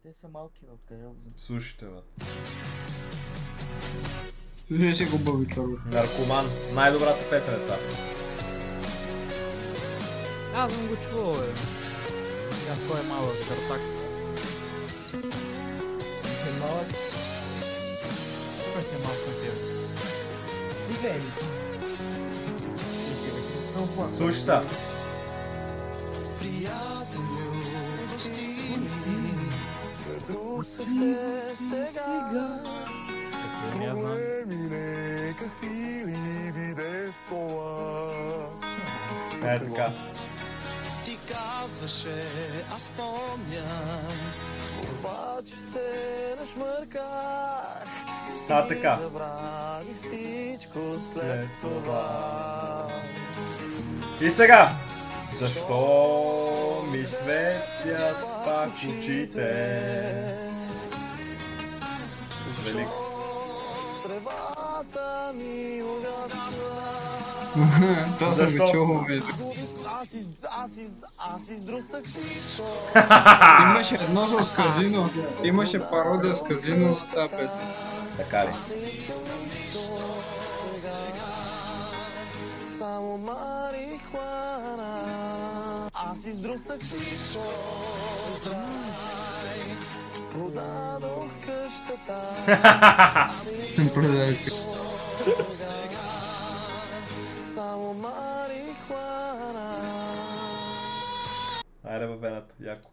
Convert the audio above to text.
Те са малки, откъде го знам. Слушайте, бе. Не си го бъви това. Наркоман. Най-добрата песен е това. Аз съм го чувал, бе. Аз кой е малък картак. Е малък. Кой е малък на тебе? Стига, еми. Не съм оплакал. Слушай са. Сега. Еми, аз знам. Е така. Ти казваше, аз помням, обаче се нашмърках. А, така. Забрави всичко след това. И сега. Защо ми светят пак очите? Велик. Тревата ми угасна. Това съм го чувал вече. Аз издрусах всичко. Имаше едно с казино. Имаше пародия с казино с тази песен. Така ли? Само марихуана. Аз издрусах всичко. Продадох къщата. Съм продавал. Само марихуана. Айде във вената, яко.